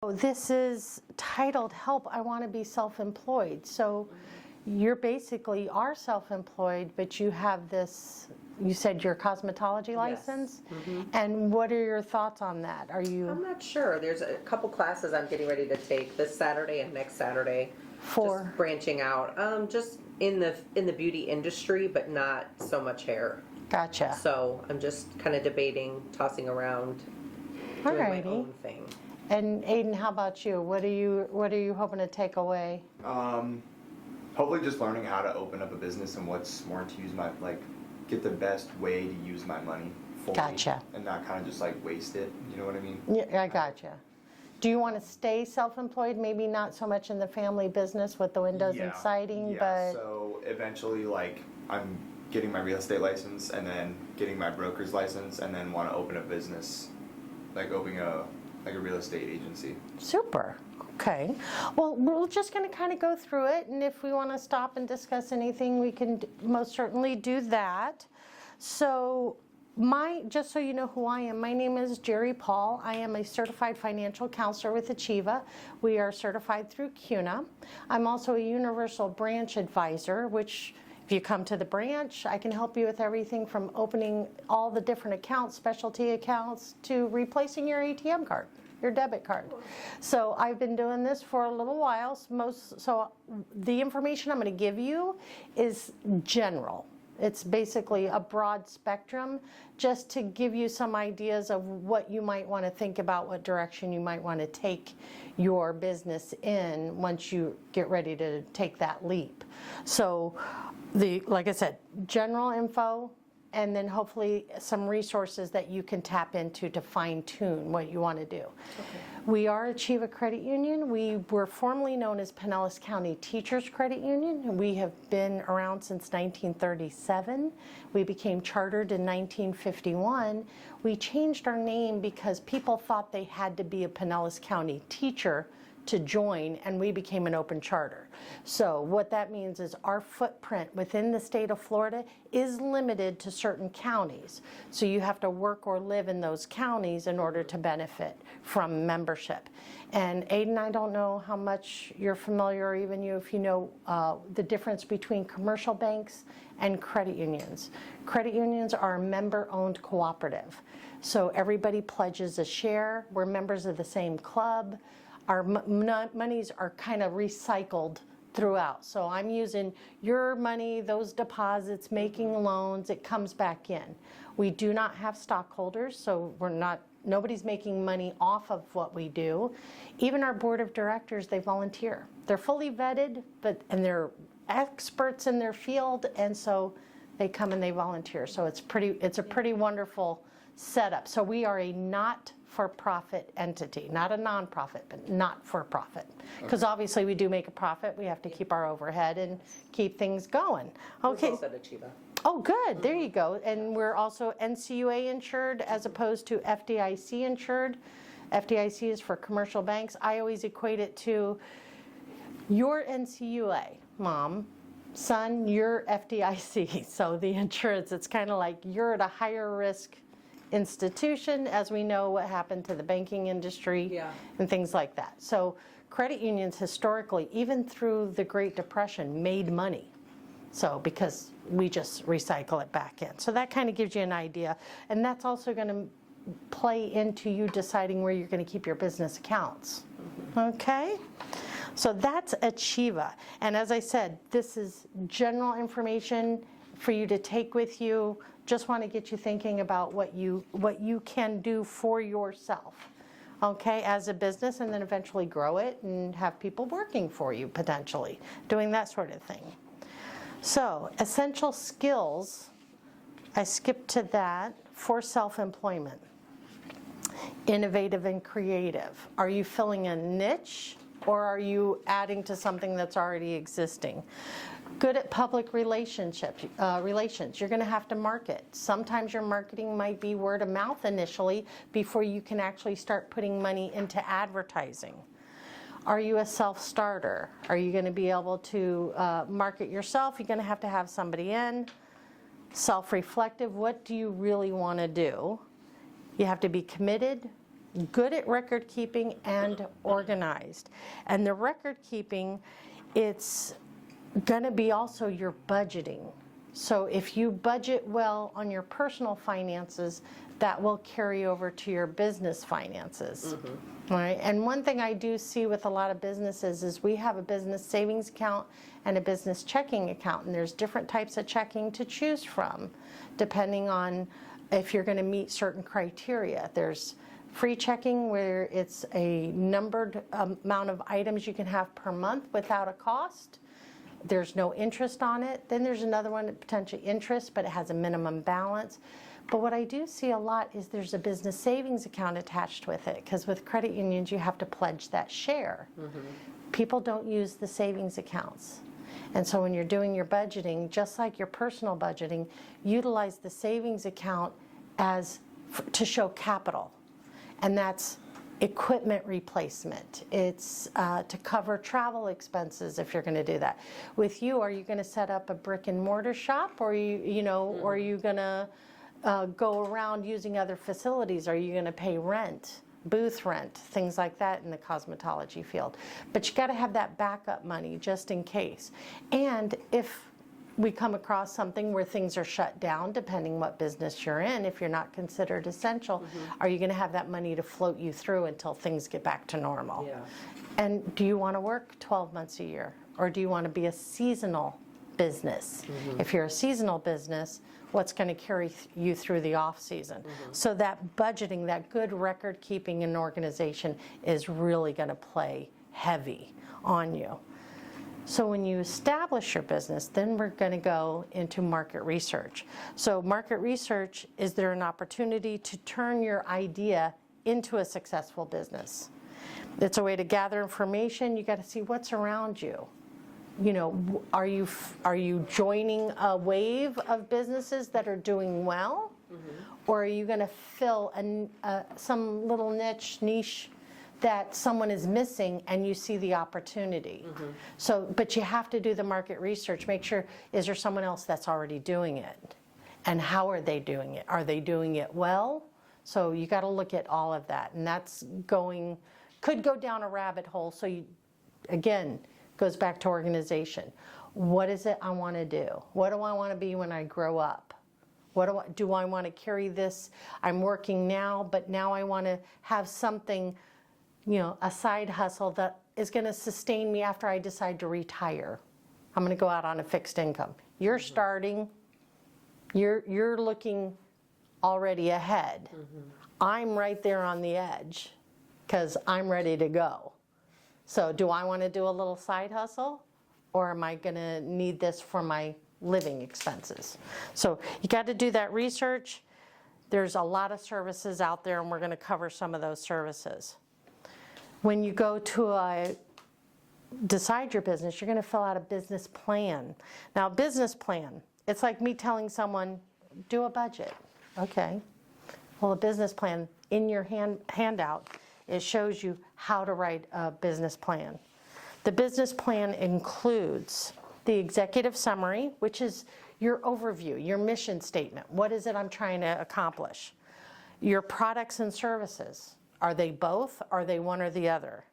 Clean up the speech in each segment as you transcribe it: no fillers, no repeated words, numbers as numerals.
This is titled Help, I Want to Be Self-Employed. So you're basically are self-employed, but you have this, you said your cosmetology license? Mm-hmm. And what are your thoughts on that? Are you I'm not sure. There's a couple classes I'm getting ready to take this Saturday and next Saturday. for? Just branching out, just in the beauty industry, but not so much hair. Gotcha. So I'm just kind of debating, tossing around, doing my own thing. And Aiden, how about you? What are you hoping to take away? Hopefully just learning how to open up a business and what's more to use my, get the best way to use my money fully. Gotcha. And not kind of just waste it, you know what I mean? Yeah, I gotcha. Do you want to stay self-employed? Maybe not so much in the family business with the windows and siding, but... So eventually, I'm getting my real estate license and then getting my broker's license and then want to open a business, opening a real estate agency. Super. Okay. Well, we're just going to kind of go through it, and if we want to stop and discuss anything, we can most certainly do that. So, just so you know who I am, my name is Jerry Paul. I am a certified financial counselor with Achieva. We are certified through CUNA. I'm also a universal branch advisor, which if you come to the branch, I can help you with everything from opening all the different accounts, specialty accounts, to replacing your ATM card, your debit card. So I've been doing this for a little while. So the information I'm going to give you is general. It's basically a broad spectrum, just to give you some ideas of what you might want to think about, what direction you might want to take your business in once you get ready to take that leap. So like I said, general info, and then hopefully some resources that you can tap into to fine-tune what you want to do. Okay. We are Achieva Credit Union. We were formerly known as Pinellas County Teachers Credit Union. We have been around since 1937. We became chartered in 1951. We changed our name because people thought they had to be a Pinellas County teacher to join, and we became an open charter. So what that means is our footprint within the state of Florida is limited to certain counties. So you have to work or live in those counties in order to benefit from membership. And Aiden, I don't know how much you're familiar, or even if you know the difference between commercial banks and credit unions. Credit unions are a member-owned cooperative. So everybody pledges a share. We're members of the same club. Our monies are kind of recycled throughout. So I'm using your money, those deposits, making loans, it comes back in. We do not have stockholders, so nobody's making money off of what we do. Even our board of directors, they volunteer. They're fully vetted, and they're experts in their field, and so they come and they volunteer. So it's a pretty wonderful setup. So we are a not-for-profit entity, not a nonprofit, but not-for-profit. Because obviously we do make a profit. We have to keep our overhead and keep things going. Okay. We're both at Achieva. Oh, good. There you go. And we're also NCUA insured as opposed to FDIC insured. FDIC is for commercial banks. I always equate it to your NCUA, Mom. Son, you're FDIC. So the insurance, it's kind of like you're at a higher risk institution, as we know what happened to the banking industry and things like that. So credit unions historically, even through the Great Depression, made money. So because we just recycle it back in. So that kind of gives you an idea. And that's also going to play into you deciding where you're going to keep your business accounts. Okay? So that's Achieva. And as I said, this is general information for you to take with you. Just want to get you thinking about what you can do for yourself, okay, as a business, and then eventually grow it and have people working for you, potentially, doing that sort of thing. So, essential skills, I skipped to that, for self-employment. Innovative and creative. Are you filling a niche, or are you adding to something that's already existing? Good at public relations. You're going to have to market. Sometimes your marketing might be word of mouth initially before you can actually start putting money into advertising. Are you a self-starter? Are you going to be able to market yourself? You're going to have somebody in. Self-reflective. What do you really want to do? You have to be committed, good at record keeping and organized. And the record keeping, it's going to be also your budgeting. So if you budget well on your personal finances, that will carry over to your business finances. Right? And one thing I do see with a lot of businesses is we have a business savings account and a business checking account, and there's different types of checking to choose from depending on if you're going to meet certain criteria. There's free checking where it's a numbered amount of items you can have per month without a cost. There's no interest on it. Then there's another one, potentially interest, but it has a minimum balance. But what I do see a lot is there's a business savings account attached with it, because with credit unions, you have to pledge that share. People don't use the savings accounts. And so when you're doing your budgeting, just like your personal budgeting, utilize the savings account to show capital. And that's equipment replacement. It's to cover travel expenses if you're going to do that. With you, are you going to set up a brick and mortar shop, or or are you going to go around using other facilities? Are you going to pay rent, booth rent, things like that in the cosmetology field? But you got to have that backup money just in case. And if we come across something where things are shut down, depending what business you're in, if you're not considered essential, are you going to have that money to float you through until things get back to normal? Yeah. And do you want to work 12 months a year, or do you want to be a seasonal business? If you're a seasonal business, what's going to carry you through the off season? So that budgeting, that good record keeping and organization is really going to play heavy on you. So when you establish your business, then we're going to go into market research. So market research, is there an opportunity to turn your idea into a successful business? It's a way to gather information. You got to see what's around you. Are you joining a wave of businesses that are doing well? Or are you going to fill some little niche that someone is missing and you see the opportunity? But you have to do the market research. Make sure, is there someone else that's already doing it? And how are they doing it? Are they doing it well? So you got to look at all of that. And that's could go down a rabbit hole. So again, goes back to organization. What is it I want to do? What do I want to be when I grow up? What do I want to carry this? I'm working now, but now I want to have something, a side hustle that is going to sustain me after I decide to retire. I'm going to go out on a fixed income. You're starting, you're looking already ahead. I'm right there on the edge because I'm ready to go. So do I want to do a little side hustle, or am I going to need this for my living expenses? So you got to do that research. There's a lot of services out there, and we're going to cover some of those services. When you go to decide your business, you're going to fill out a business plan. Now, a business plan, it's like me telling someone, do a budget. Okay. Well, a business plan, in your handout, it shows you how to write a business plan. The business plan includes the executive summary, which is your overview, your mission statement. What is it I'm trying to accomplish? Your products and services. Are they both? Are they one or the other?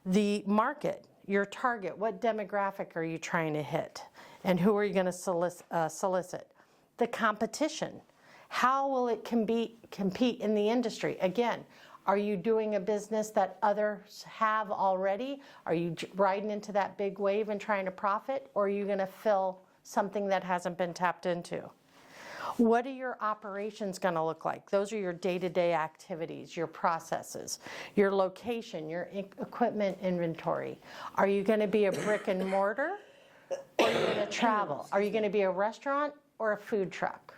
The market, your target. What demographic are you trying to hit? And who are you going to solicit? The competition. How will it compete in the industry? Again, are you doing a business that others have already? Are you riding into that big wave and trying to profit? Or are you going to fill something that hasn't been tapped into? What are your operations going to look like? Those are your day-to-day activities, your processes, your location, your equipment inventory. Are you going to be a brick and mortar, or are you going to travel? Are you going to be a restaurant or a food truck?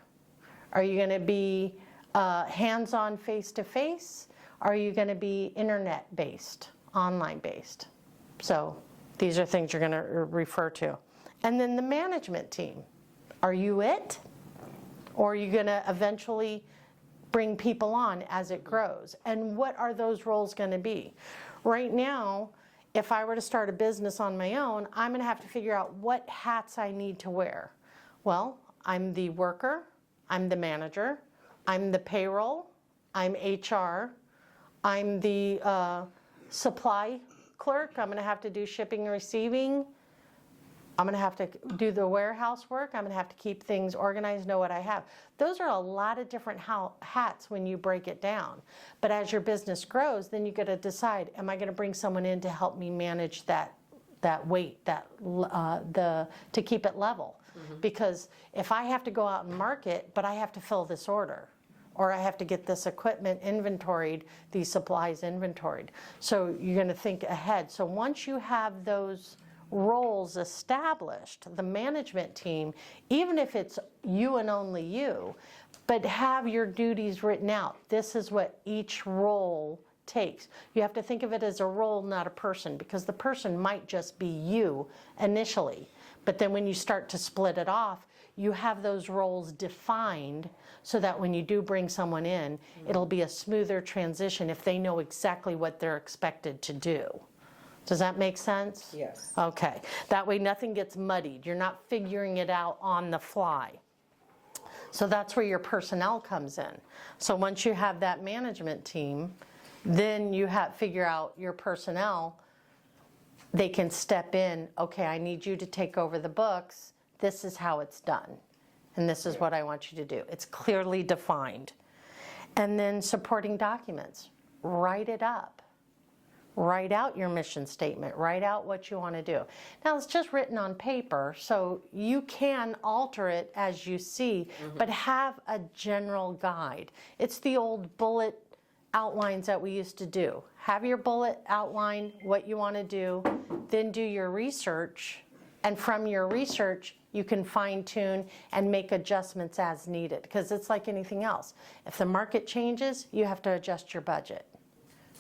Are you going to be hands-on face-to-face? Are you going to be internet-based, online-based? So these are things you're going to refer to. And then the management team. Are you it? Or are you going to eventually bring people on as it grows? And what are those roles going to be? Right now, if I were to start a business on my own, I'm going to have to figure out what hats I need to wear. Well, I'm the worker, I'm the manager, I'm the payroll, I'm HR, I'm the supply clerk. I'm going to have to do shipping and receiving. I'm going to have to do the warehouse work. I'm going to have to keep things organized, know what I have. Those are a lot of different hats when you break it down. But as your business grows, then you got to decide, am I going to bring someone in to help me manage that weight, to keep it level? Because if I have to go out and market, but I have to fill this order, or I have to get this equipment inventoried, these supplies inventoried. So you're going to think ahead. So once you have those roles established, the management team, even if it's you and only you, but have your duties written out. This is what each role takes. You have to think of it as a role, not a person, because the person might just be you initially. But then when you start to split it off, you have those roles defined so that when you do bring someone in, it'll be a smoother transition if they know exactly what they're expected to do. Does that make sense? Yes. Okay. That way nothing gets muddied. You're not figuring it out on the fly. So that's where your personnel comes in. So once you have that management team, then you figure out your personnel. They can step in, okay, I need you to take over the books. This is how it's done. And this is what I want you to do. It's clearly defined. And then supporting documents. Write it up. Write out your mission statement. Write out what you want to do. Now, it's just written on paper, so you can alter it as you see, but have a general guide. It's the old bullet outlines that we used to do. Have your bullet outline, what you want to do, then do your research, and from your research, you can fine-tune and make adjustments as needed, because it's like anything else. If the market changes, you have to adjust your budget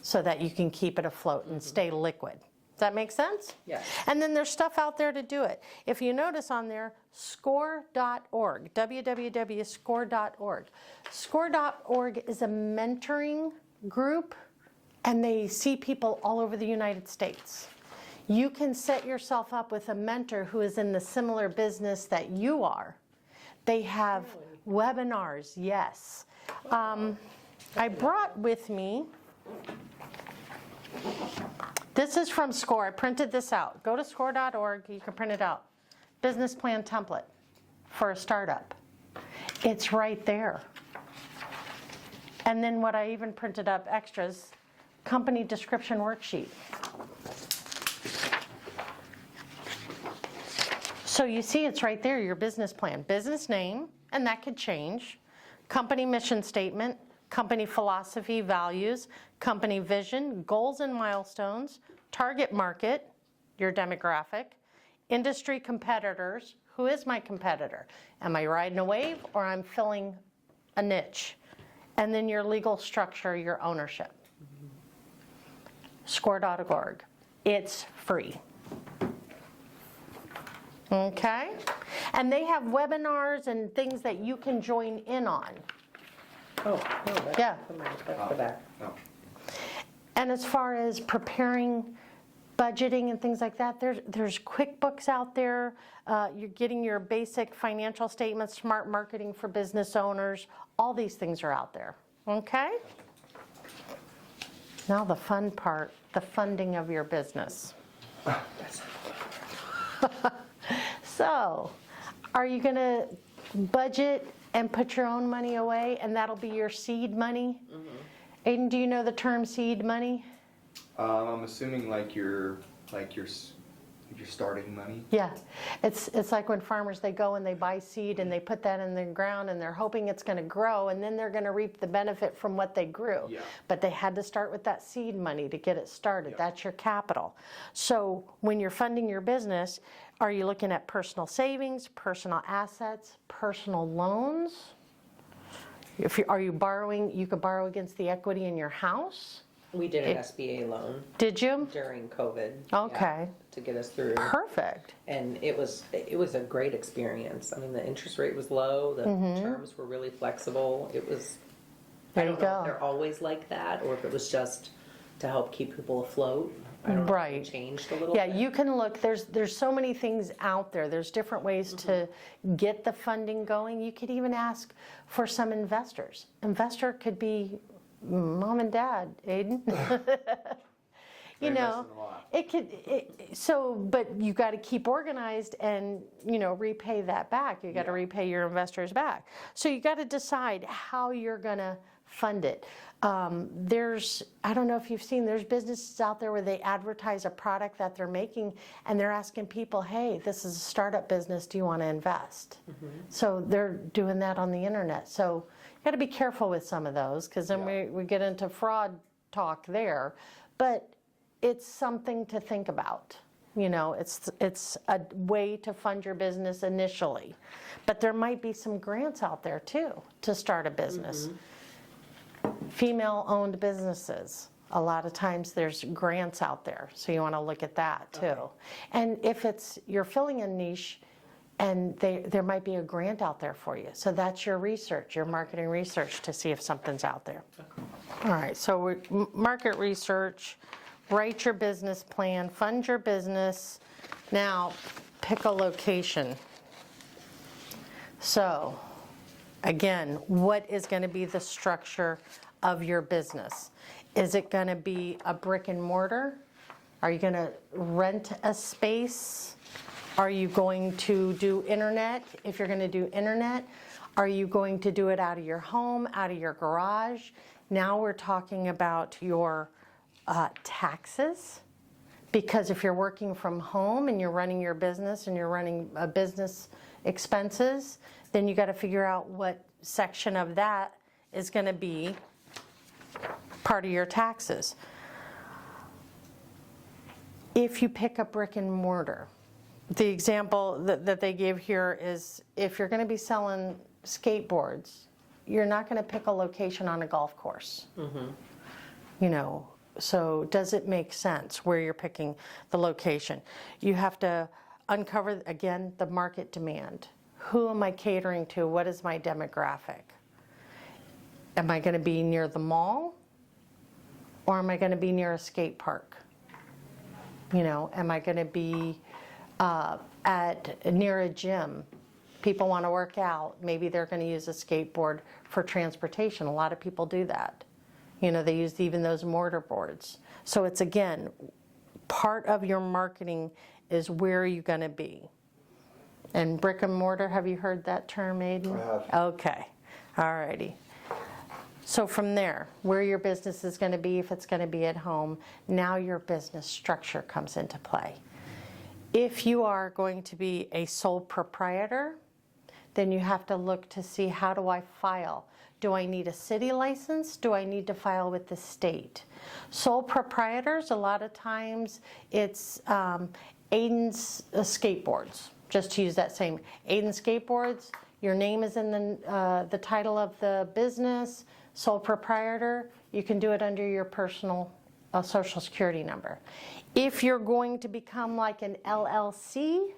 so that you can keep it afloat and stay liquid. Does that make sense? Yes. And then there's stuff out there to do it. If you notice on there, score.org, www.score.org. Score.org is a mentoring group, and they see people all over the United States. You can set yourself up with a mentor who is in the similar business that you are. They have webinars, yes. I brought with me, this is from SCORE. I printed this out. Go to score.org, you can print it out. Business plan template for a startup. It's right there. And then what I even printed up extras, company description worksheet. So you see it's right there, your business plan. Business name, and that could change. Company mission statement, company philosophy, values, company vision, goals and milestones, target market, your demographic, industry competitors, who is my competitor? Am I riding a wave or I'm filling a niche? And then your legal structure, your ownership. Score.org. It's free. Okay? And they have webinars and things that you can join in on. Oh, no, that's Yeah. that's the back. No. And as far as preparing budgeting and things like that, there's QuickBooks out there. You're getting your basic financial statements, smart marketing for business owners. All these things are out there. Okay? Now the fun part, the funding of your business. So, are you going to budget and put your own money away, and that'll be your seed money? Aiden, do you know the term seed money? I'm assuming like your starting money. Yeah, it's like when farmers, they go and they buy seed and they put that in the ground and they're hoping it's going to grow, and then they're going to reap the benefit from what they grew. Yeah. But they had to start with that seed money to get it started. Yeah. That's your capital. So when you're funding your business, are you looking at personal savings, personal assets, personal loans? Are you borrowing? You could borrow against the equity in your house. We did an SBA loan Did you? during COVID. Okay. To get us through. Perfect. And it was a great experience. I mean, the interest rate was low, the terms were really flexible. It was, There I you don't know go. if they're always like that, or if it was just to help keep people afloat. I don't know Right. if it changed a little Yeah, bit. you can look, there's so many things out there. There's different ways to get the funding going. You could even ask for some investors. Investor could be mom and dad, Aiden. You They know, invested a lot. it could, but you got to keep organized and, repay that back. You got to Yeah. repay your investors back. So you got to decide how you're going to fund it. I don't know if you've seen, there's businesses out there where they advertise a product that they're making and they're asking people, hey, this is a startup business, do you want to invest? So they're doing that on the internet. So you got to be careful with some of those, because then Yeah. we get into fraud talk there. But it's something to think about. It's a way to fund your business initially. But there might be some grants out there too to start a business. Female-owned businesses, a lot of times there's grants out there, so you want to look at that too. Okay. And if you're filling a niche, and there might be a grant out there for you. So that's your research, your marketing research, to see if something's out there. All right, so market research, write your business plan, fund your business. Now, pick a location. So, again, what is going to be the structure of your business? Is it going to be a brick and mortar? Are you going to rent a space? Are you going to do internet? If you're going to do internet, are you going to do it out of your home, out of your garage? Now we're talking about your taxes. Because if you're working from home and you're running your business and you're running business expenses, then you got to figure out what section of that is going to be part of your taxes. If you pick a brick and mortar, the example that they give here is, if you're going to be selling skateboards, you're not going to pick a location on a golf course. So does it make sense where you're picking the location? You have to uncover, again, the market demand. Who am I catering to? What is my demographic? Am I going to be near the mall? Or am I going to be near a skate park? Am I going to be near a gym? People want to work out. Maybe they're going to use a skateboard for transportation. A lot of people do that. They use even those mortar boards. So it's, again, part of your marketing is where are you going to be. And brick and mortar, have you heard that term, Aiden? I have. Okay, all righty. So from there, where your business is going to be, if it's going to be at home, now your business structure comes into play. If you are going to be a sole proprietor, then you have to look to see, how do I file? Do I need a city license? Do I need to file with the state? Sole proprietors, a lot of times it's Aiden's skateboards, just to use that same. Aiden Skateboards, your name is in the title of the business. Sole proprietor, you can do it under your personal social security number. If you're going to become like an LLC,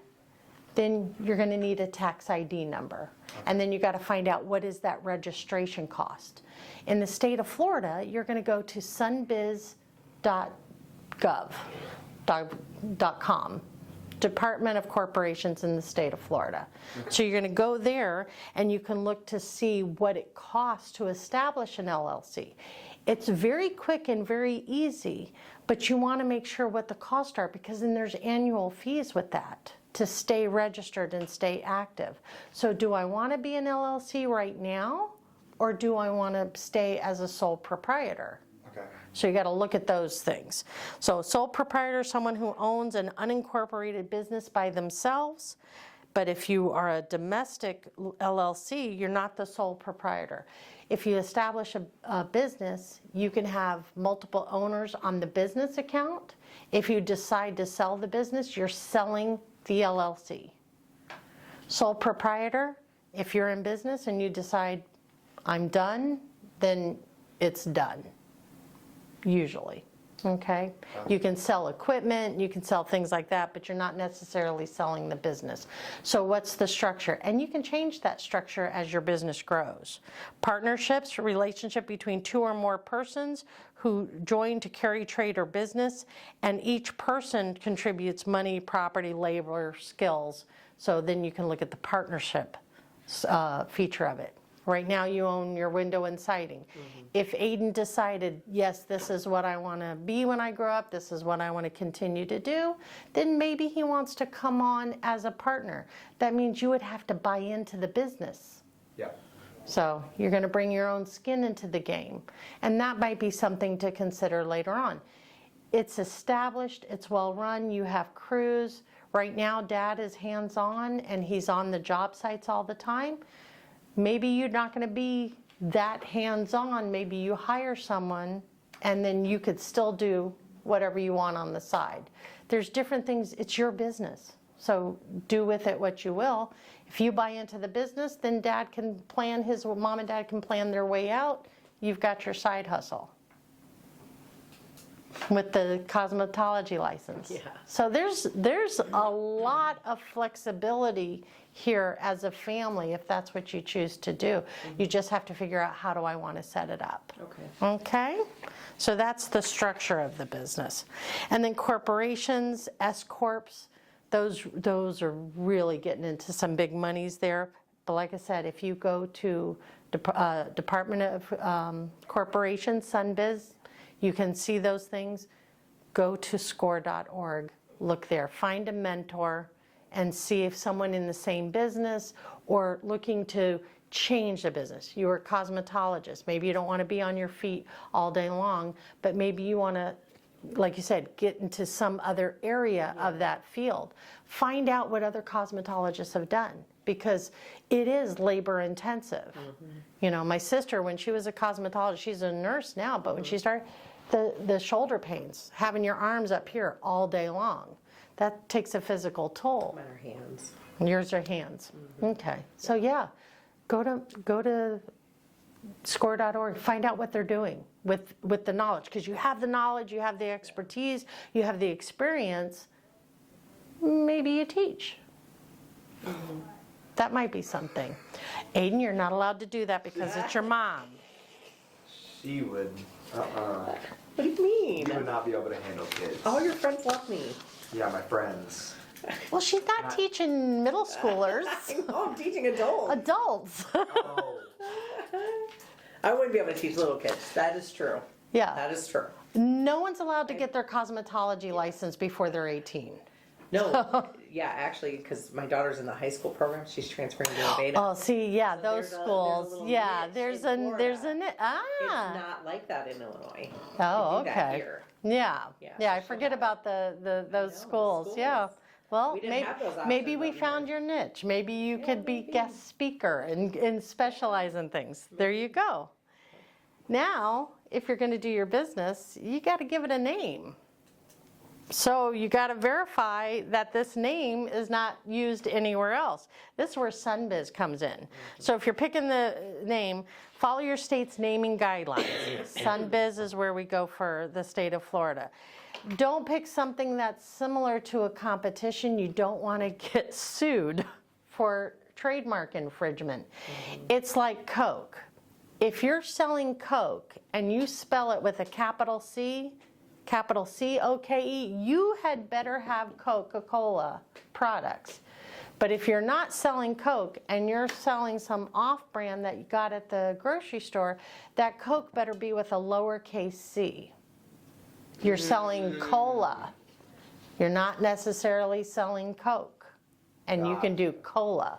then you're going to need a tax ID number. And then you got to find out, what is that registration cost. In the state of Florida, you're going to go to sunbiz.gov.com, Department of Corporations in the state of Florida. So you're going to go there and you can look to see what it costs to establish an LLC. It's very quick and very easy, but you want to make sure what the costs are, because then there's annual fees with that to stay registered and stay active. So do I want to be an LLC right now, or do I want to stay as a sole proprietor? Okay. So you got to look at those things. So sole proprietor, someone who owns an unincorporated business by themselves. But if you are a domestic LLC, you're not the sole proprietor. If you establish a business, you can have multiple owners on the business account. If you decide to sell the business, you're selling the LLC. Sole proprietor, if you're in business and you decide, I'm done, then it's done, usually. Okay? You can sell equipment, you can sell things like that, but you're not necessarily selling the business. So what's the structure? And you can change that structure as your business grows. Partnerships, relationship between two or more persons who join to carry trade or business, and each person contributes money, property, labor, skills. So then you can look at the partnership feature of it. Right now you own your window and siding. If Aiden decided, yes, this is what I want to be when I grow up, this is what I want to continue to do, then maybe he wants to come on as a partner. That means you would have to buy into the business. Yeah. So you're going to bring your own skin into the game. And that might be something to consider later on. It's established, it's well run, you have crews. Right now, Dad is hands-on and he's on the job sites all the time. Maybe you're not going to be that hands-on. Maybe you hire someone and then you could still do whatever you want on the side. There's different things. It's your business. So do with it what you will. If you buy into the business, then mom and dad can plan their way out. You've got your side hustle with the cosmetology license. Yeah. So there's a lot of flexibility here as a family if that's what you choose to do. You just have to figure out, how do I want to set it up? Okay. Okay? So that's the structure of the business. And then corporations, S-corps, those are really getting into some big monies there. But like I said, if you go to Department of Corporation, SunBiz, you can see those things. Go to score.org, look there, find a mentor, and see if someone in the same business or looking to change the business. You're a cosmetologist. Maybe you don't want to be on your feet all day long, but maybe you want to, like you said, get into some other area of that field. Find out what other cosmetologists have done, because it is labor intensive. You know, my sister, when she was a cosmetologist, she's a nurse now, but when she started, the shoulder pains, having your arms up here all day long, that takes a physical toll. Mine are hands. Yours are hands. Okay, so yeah, go to score.org, find out what they're doing with the knowledge, because you have the knowledge, you have the expertise, you have the experience. Maybe you teach. That might be something. Aiden, you're not allowed to do that because it's your mom. She would. What do you mean? You would not be able to handle kids. All your friends love me. Yeah, my friends. Well, she's not teaching middle schoolers. I know, I'm teaching adults. Adults. Oh. I wouldn't be able to teach little kids. That is true. Yeah. That is true. No one's allowed to get their cosmetology license before they're 18. No, yeah, actually, because my daughter's in the high school program. She's transferring to Nevada. Oh, see, yeah, So those there's a schools. little Yeah, niche there's in a Florida. It's not like that in Illinois. Oh, They do that okay. here. Yeah, Yeah, yeah, I so forget she'll about those schools. Yeah. schools. Well, We didn't maybe, have those maybe options we up here. found your niche. Maybe you could be maybe. guest speaker and specialize in things. There you go. Now, if you're going to do your business, you got to give it a name. So you got to verify that this name is not used anywhere else. This is where SunBiz comes in. So if you're picking the name, follow your state's naming guidelines. SunBiz is where we go for the state of Florida. Don't pick something that's similar to a competition. You don't want to get sued for trademark infringement. It's like Coke. If you're selling Coke and you spell it with a capital C, O-K-E, you had better have Coca-Cola products. But if you're not selling Coke and you're selling some off-brand that you got at the grocery store, that Coke better be with a lowercase c. You're selling cola. You're not necessarily selling Coke. And you can do cola.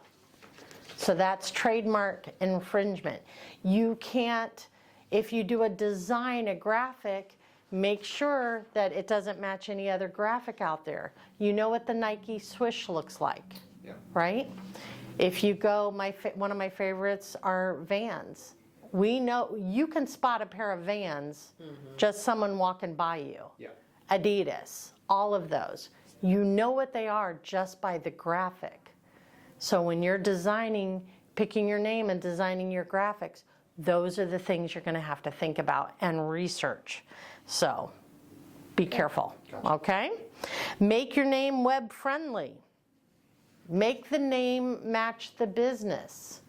So that's trademark infringement. You can't, if you do a design, a graphic, make sure that it doesn't match any other graphic out there. You know what the Nike swoosh looks like, Yeah. right? If you go, one of my favorites are Vans. We know, you can spot a pair of Vans, just someone walking by you. Yeah. Adidas, all of those. You know what they are just by the graphic. So when you're designing, picking your name and designing your graphics, those are the things you're going to have to think about and research. So be careful, okay? Make your name web friendly. Make the name match the business.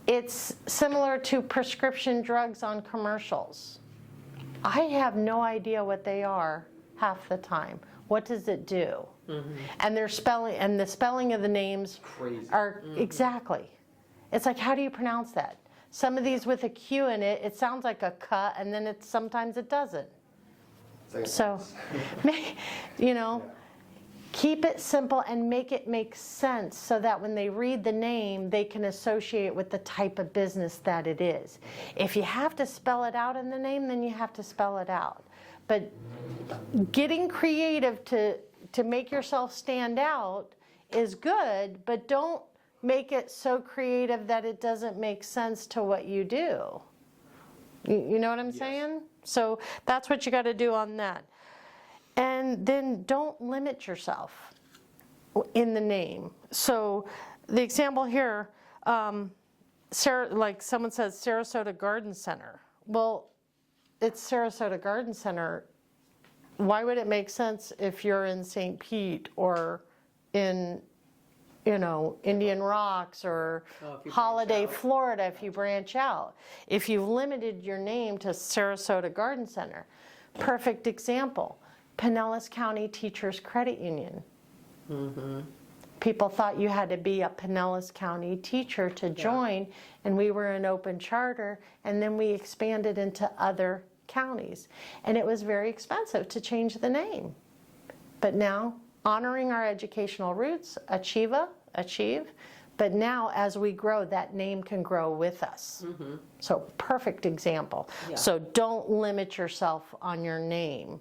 It's similar to prescription drugs on commercials. I have no idea what they are half the time. What does it do? And their spelling, and the spelling of the names Crazy. are exactly. It's like, how do you pronounce that? Some of these with a Q in it, it sounds like a cut, and then sometimes it doesn't. It's like a So, tennis. you know, keep it simple and make it make sense so that when they read the name, they can associate with the type of business that it is. If you have to spell it out in the name, then you have to spell it out. But getting creative to make yourself stand out is good, but don't make it so creative that it doesn't make sense to what you do. You know what I'm saying? So that's what you got to do on that. And then don't limit yourself in the name. So the example here, like someone says Sarasota Garden Center. Well, it's Sarasota Garden Center. Why would it make sense if you're in St. Pete or in, Indian Rocks or if you Holiday, branch out. Florida, if you branch out? If you've limited your name to Sarasota Garden Center, perfect example, Pinellas County Teachers Credit Union. People thought you had to be a Pinellas County teacher to join, and we were an open charter, and then we expanded into other counties. And it was very expensive to change the name. But now, honoring our educational roots, achieve, but now as we grow, that name can grow with us. So perfect example. Yeah. So don't limit yourself on your name,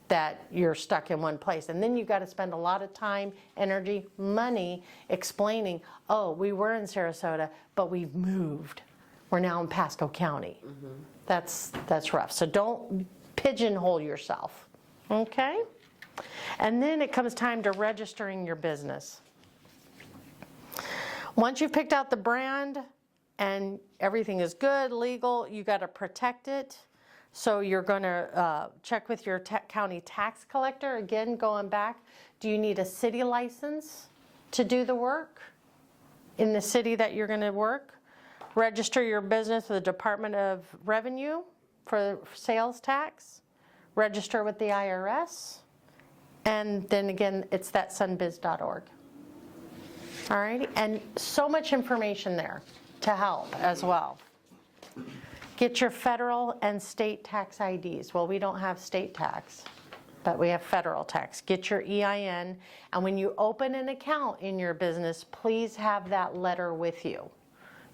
that you're stuck in one place. And then you've got to spend a lot of time, energy, money explaining, oh, we were in Sarasota, but we've moved. We're now in Pasco County. That's rough. So don't pigeonhole yourself, okay? And then it comes time to registering your business. Once you've picked out the brand and everything is good, legal, you got to protect it. So you're going to check with your county tax collector. Again, going back, do you need a city license to do the work in the city that you're going to work? Register your business with the Department of Revenue for sales tax. Register with the IRS. And then again, it's that sunbiz.org. All right, and so much information there to help as well. Get your federal and state tax IDs. Well, we don't have state tax, but we have federal tax. Get your EIN, and when you open an account in your business, please have that letter with you.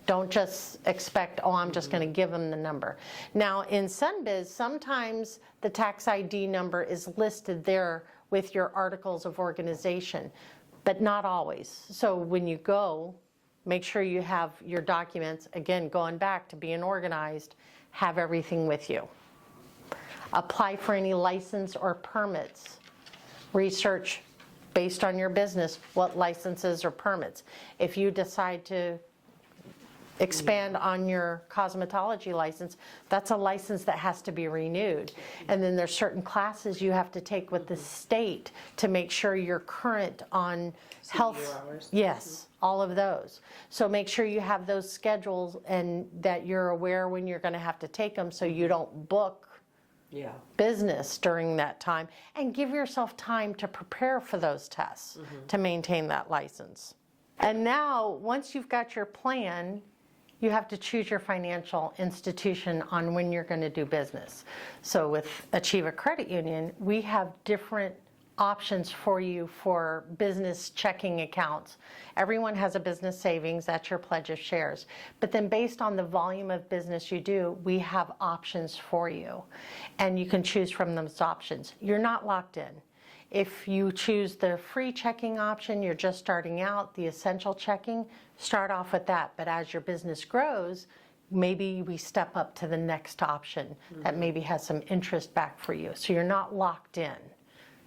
Don't just expect, oh, I'm just going to give them the number. Now, in Sunbiz, sometimes the tax ID number is listed there with your articles of organization, but not always. So when you go, make sure you have your documents, again, going back to being organized, have everything with you. Apply for any license or permits. Research based on your business what licenses or permits. If you decide to expand on your cosmetology license, that's a license that has to be renewed. And then there's certain classes you have to take with the state to make sure you're current on health. hours. Yes, all of those. So make sure you have those schedules and that you're aware when you're going to have to take them so you don't book business during that time, and give yourself time to prepare for those tests to maintain that license. And now, once you've got your plan, you have to choose your financial institution on when you're going to do business. So with Achieva Credit Union, we have different options for you for business checking accounts. Everyone has a business savings, that's your pledge of shares. But then based on the volume of business you do, we have options for you. And you can choose from those options. You're not locked in. If you choose the free checking option, you're just starting out, the essential checking, start off with that. But as your business grows, maybe we step up to the next option that maybe has some interest back for you. So you're not locked in.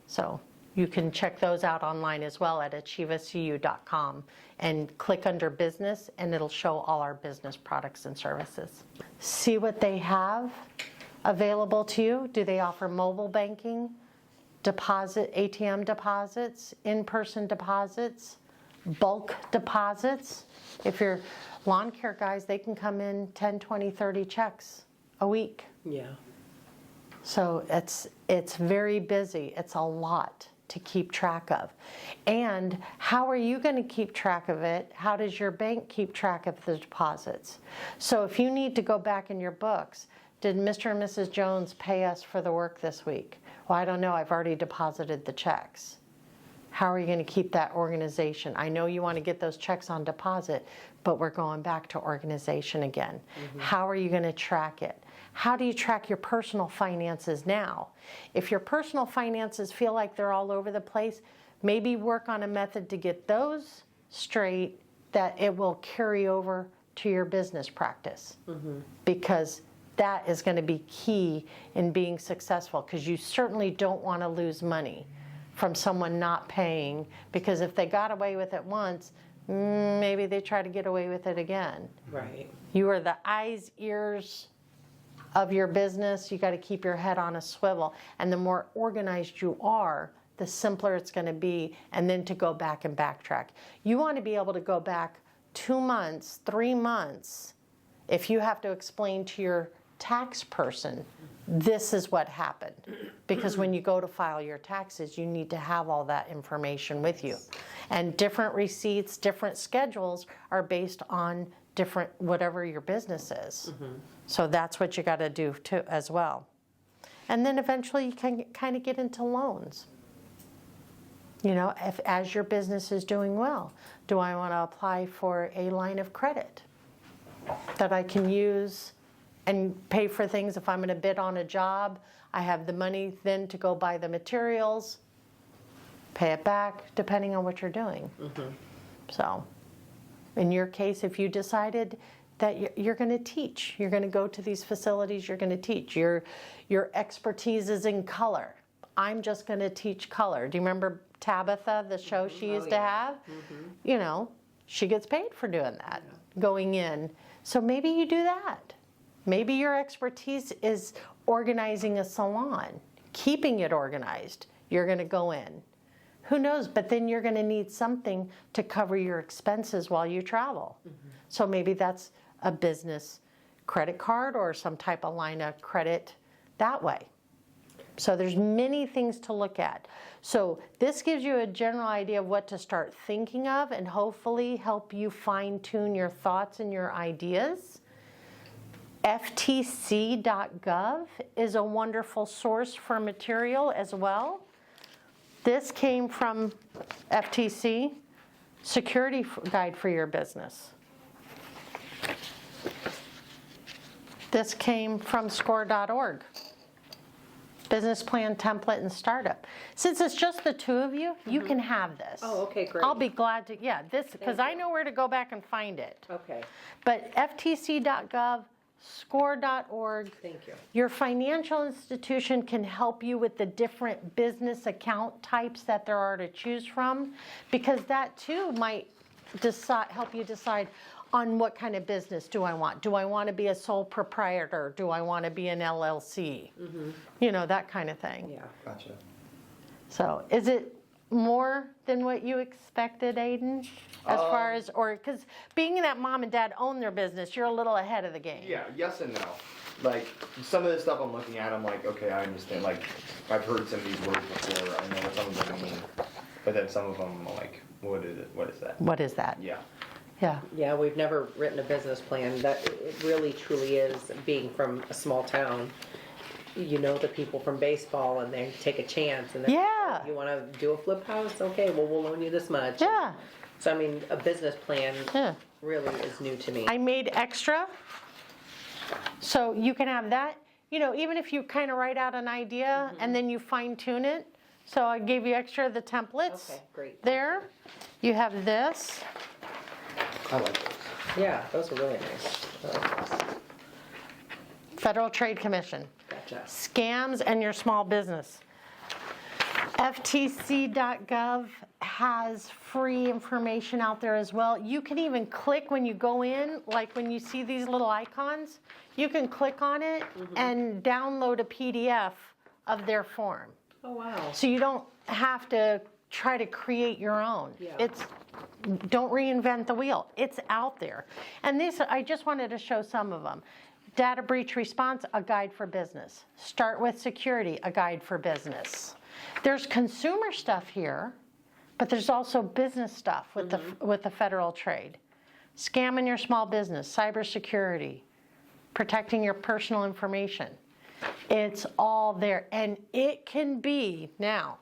So you can check those out online as well at achievacu.com and click under business, and it'll show all our business products and services. See what they have available to you. Do they offer mobile banking? Deposit, ATM deposits, in-person deposits, bulk deposits. If you're lawn care guys, they can come in 10, 20, 30 checks a week. Yeah. So it's very busy. It's a lot. to keep track of. And how are you going to keep track of it? How does your bank keep track of the deposits? So if you need to go back in your books, did Mr. and Mrs. Jones pay us for the work this week? Well, I don't know. I've already deposited the checks. How are you going to keep that organization? I know you want to get those checks on deposit, but we're going back to organization again. How are you going to track it? How do you track your personal finances now? If your personal finances feel like they're all over the place, maybe work on a method to get those straight that it will carry over to your business practice. Because that is going to be key in being successful, because you certainly don't want to lose money from someone not paying, because if they got away with it once, maybe they try to get away with it again. Right. You are the eyes, ears of your business. You got to keep your head on a swivel. And the more organized you are, the simpler it's going to be, and then to go back and backtrack. You want to be able to go back 2 months, 3 months, if you have to explain to your tax person, this is what happened. Because when you go to file your taxes, you need to have all that information with you. And different receipts, different schedules are based on different, whatever your business is. So that's what you got to do too, as well. And then eventually you can kind of get into loans. You know, as your business is doing well, do I want to apply for a line of credit that I can use and pay for things? If I'm going to bid on a job, I have the money then to go buy the materials, pay it back, depending on what you're doing. So in your case, if you decided that you're going to teach, you're going to go to these facilities, you're going to teach. Your expertise is in color. I'm just going to teach color. Do you remember Tabitha, the show she used to have? You know, she gets paid for doing that, going in. So maybe you do that. Maybe your expertise is organizing a salon, keeping it organized. You're going to go in. Who knows? But then you're going to need something to cover your expenses while you travel. So maybe that's a business credit card or some type of line of credit that way. So there's many things to look at. So this gives you a general idea of what to start thinking of, and hopefully help you fine-tune your thoughts and your ideas. FTC.gov is a wonderful source for material as well. This came from FTC, Security Guide for Your Business. This came from score.org. Business plan, template, and startup. Since it's just the two of you, you can have this. Oh, okay, great. I'll be glad to, because I know where to go back and find it. Okay. But FTC.gov, score.org. Thank you. Your financial institution can help you with the different business account types that there are to choose from, because that too might help you decide on what kind of business do I want. Do I want to be a sole proprietor? Do I want to be an LLC? You know, that kind of thing. Yeah. Gotcha. So is it more than what you expected, Aiden? As far as, or, because being that mom and dad own their business, you're a little ahead of the game. Yeah, yes and no. Like, some of the stuff I'm looking at, I'm like, okay, I understand. Like, I've heard some of these words before. I know what some of them mean. But then some of them, I'm like, what is it? What is that? What is that? Yeah. Yeah. Yeah, we've never written a business plan. That it really truly is, being from a small town. You know the people from baseball, and they take a chance, and Yeah. you want to do a flip house? Okay, well, we'll loan you this much. Yeah. So I mean, a business plan Yeah. really is new to me. I made extra, so you can have that. You know, even if you kind of write out an idea and then you fine tune it. So I gave you extra of the templates. Okay, great. There, you have this. I like those. Yeah, those are really nice. I like those. Federal Trade Commission. Gotcha. Scams and your small business. FTC.gov has free information out there as well. You can even click when you go in, like when you see these little icons, you can click on it and download a PDF of their form. Oh, wow. So you don't have to try to create your own. Yeah. Don't reinvent the wheel. It's out there. And these, I just wanted to show some of them. Data breach response, a guide for business. Start with security, a guide for business. There's consumer stuff here, but there's also business stuff with the federal trade. Scamming your small business, cybersecurity, protecting your personal information. It's all there, and it can be, now,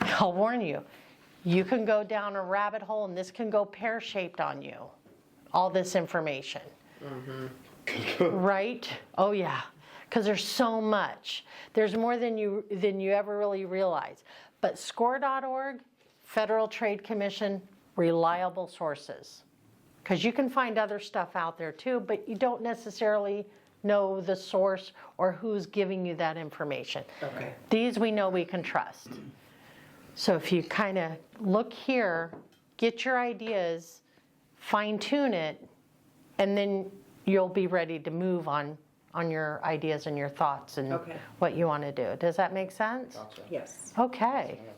I'll warn you, you can go down a rabbit hole and this can go pear-shaped on you, all this information. Right? Oh yeah, because there's so much. There's more than you ever really realize. But score.org, Federal Trade Commission, reliable sources. Because you can find other stuff out there too, but you don't necessarily know the source or who's giving you that information. Okay. These we know we can trust. So if you kind of look here, get your ideas, fine tune it, and then you'll be ready to move on your ideas and your thoughts and Okay. what you want to do. Does that make sense? Gotcha. Yes. Okay. Yeah.